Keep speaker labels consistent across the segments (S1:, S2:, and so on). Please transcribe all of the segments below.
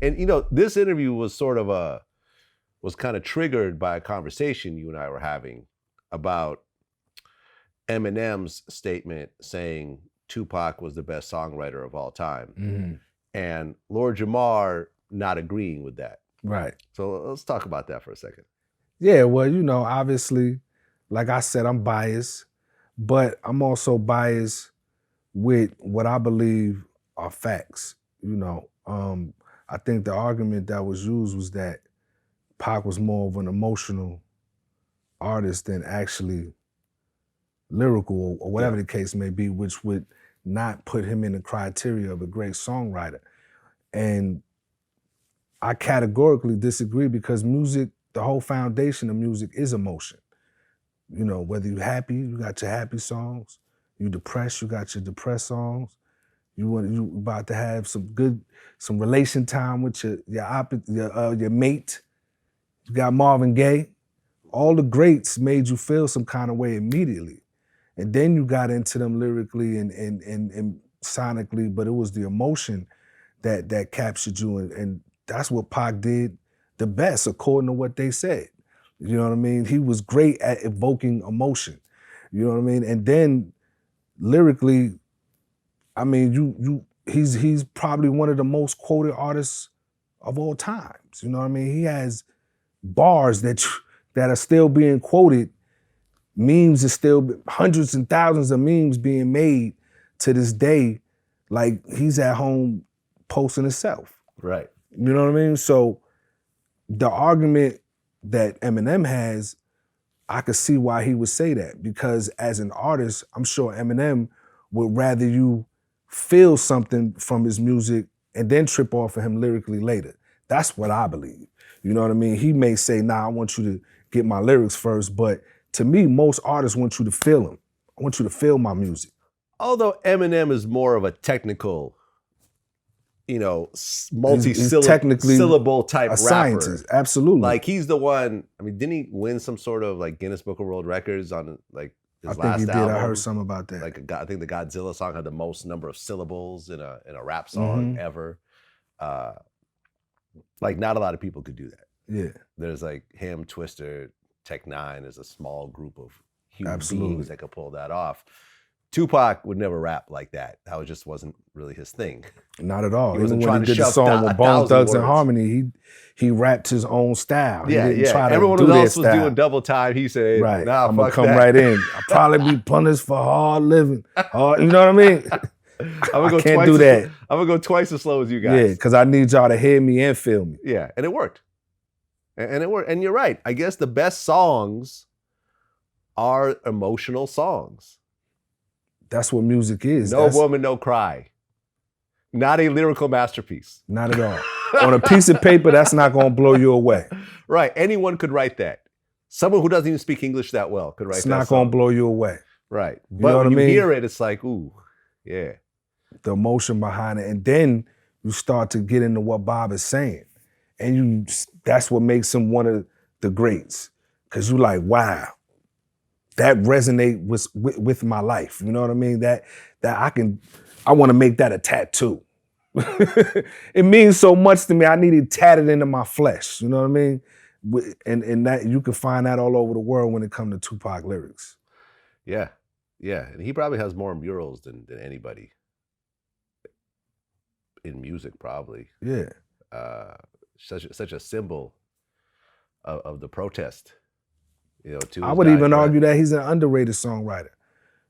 S1: And this interview was was kind of triggered by a conversation you and I were having about Eminem's statement saying Tupac was the best songwriter of all time.
S2: Mm-hmm.
S1: And Lord Jamar not agreeing with that.
S2: Right.
S1: So let's talk about that for a second.
S2: Yeah, well, obviously, like I said, I'm biased, but I'm also biased with what I believe are facts. I think the argument that was used was that Pac was more of an emotional artist than actually lyrical or whatever the case may be, which would not put him in the criteria of a great songwriter. And I categorically disagree because music, the whole foundation of music is emotion. Whether you're happy, you got your happy songs. You depressed, you got your depressed songs. You about to have some relation time with your mate. You got Marvin Gaye. All the greats made you feel some kind of way immediately. And then you got into them lyrically and sonically, but it was the emotion that captured you. And that's what Pac did the best, according to what they said. You know what I mean? He was great at evoking emotion. You know what I mean? And then lyrically, I mean, he's probably one of the most quoted artists of all times. You know what I mean? He has bars that are still being quoted. Memes are still, hundreds and thousands of memes being made to this day. Like he's at home posting himself.
S1: Right.
S2: You know what I mean? So the argument that Eminem has, I could see why he would say that, because as an artist, I'm sure Eminem would rather you feel something from his music and then trip off of him lyrically later. That's what I believe. You know what I mean? He may say, nah, I want you to get my lyrics first, but to me, most artists want you to feel them. I want you to feel my music.
S1: Although Eminem is more of a technical, multi-syllable type rapper.
S2: Scientist, absolutely.
S1: Like he's the one, didn't he win some sort of like Guinness Book of World Records on like his last album?
S2: I think he did. I heard something about that.
S1: Like I think the Godzilla song had the most number of syllables in a rap song ever. Like not a lot of people could do that.
S2: Yeah.
S1: There's like him, Twister, Tech Nine is a small group of human beings that could pull that off. Tupac would never rap like that. That just wasn't really his thing.
S2: Not at all.
S1: He wasn't
S2: Even when he did the song with Bone Thugs and Harmony, he rapped his own style.
S1: Yeah, everyone else was doing double time. He said,
S2: right.
S1: Nah,
S2: I'm gonna
S1: fuck
S2: come
S1: that.
S2: right in. I'll probably be punished for hard living. You know what I mean? I can't do that.
S1: I'm gonna go twice as slow as you guys.
S2: Yeah, because I need y'all to hear me and feel me.
S1: Yeah, and it worked. And it worked. And you're right. I guess the best songs are emotional songs.
S2: That's what music is.
S1: No Woman, No Cry. Not a lyrical masterpiece.
S2: Not at all. On a piece of paper, that's not going to blow you away.
S1: Right. Anyone could write that. Someone who doesn't even speak English that well could write that.
S2: It's not going to blow you away.
S1: Right. But when you hear it, it's like, ooh, yeah.
S2: The emotion behind it. And then you start to get into what Bob is saying. And that's what makes him one of the greats. Because you're like, wow. That resonate with my life. You know what I mean? That I want to make that a tattoo. It means so much to me. I need it tatted into my flesh. You know what I mean? And that you can find that all over the world when it comes to Tupac lyrics.
S1: Yeah. Yeah. And he probably has more murals than anybody in music, probably.
S2: Yeah.
S1: Such a symbol of the protest.
S2: I would even argue that he's an underrated songwriter.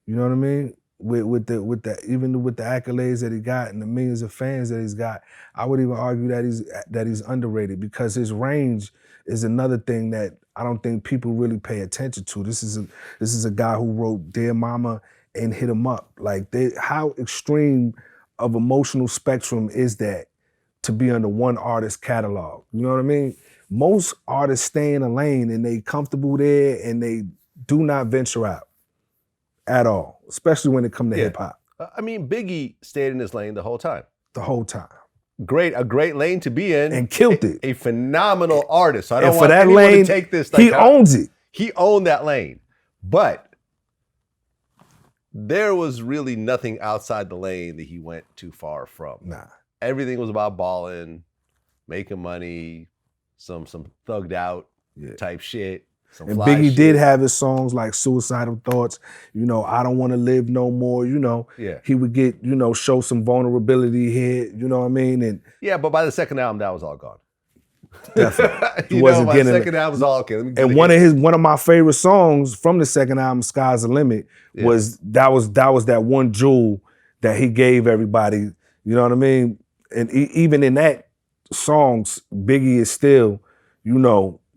S2: You know what I mean? With the even with the accolades that he got and the millions of fans that he's got, I would even argue that he's underrated because his range is another thing that I don't think people really pay attention to. This is a guy who wrote Dear Mama and Hit 'Em Up. Like how extreme of emotional spectrum is that to be under one artist's catalog? You know what I mean? Most artists stay in a lane and they comfortable there and they do not venture out at all, especially when it comes to hip hop.
S1: Biggie stayed in his lane the whole time.
S2: The whole time.
S1: A great lane to be in.
S2: And killed it.
S1: A phenomenal artist. I don't
S2: and
S1: want
S2: for that
S1: anyone
S2: lane,
S1: to take this.
S2: He owns it.
S1: He owned that lane. But there was really nothing outside the lane that he went too far from.
S2: Nah.
S1: Everything was about balling, making money, some thugged out type shit. Some
S2: And
S1: fly
S2: Biggie
S1: shit.
S2: did have his songs like Suicidal Thoughts, I Don't Want to Live No More,
S1: Yeah.
S2: He would get, show some vulnerability here, you know what I mean? And
S1: Yeah, but by the second album, that was all gone.
S2: definitely.
S1: By the second album was all okay.
S2: And one of my favorite songs from the second album, Sky's the Limit, was that one jewel that he gave everybody, you know what I mean? And even in that songs, Biggie is still,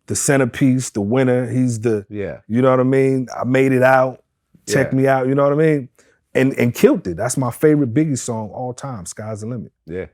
S2: the centerpiece, the winner. He's the, you know what I mean? I made it out, check me out, you know what I mean? And killed it. That's my favorite Biggie song all time, Sky's the Limit.
S1: Yeah.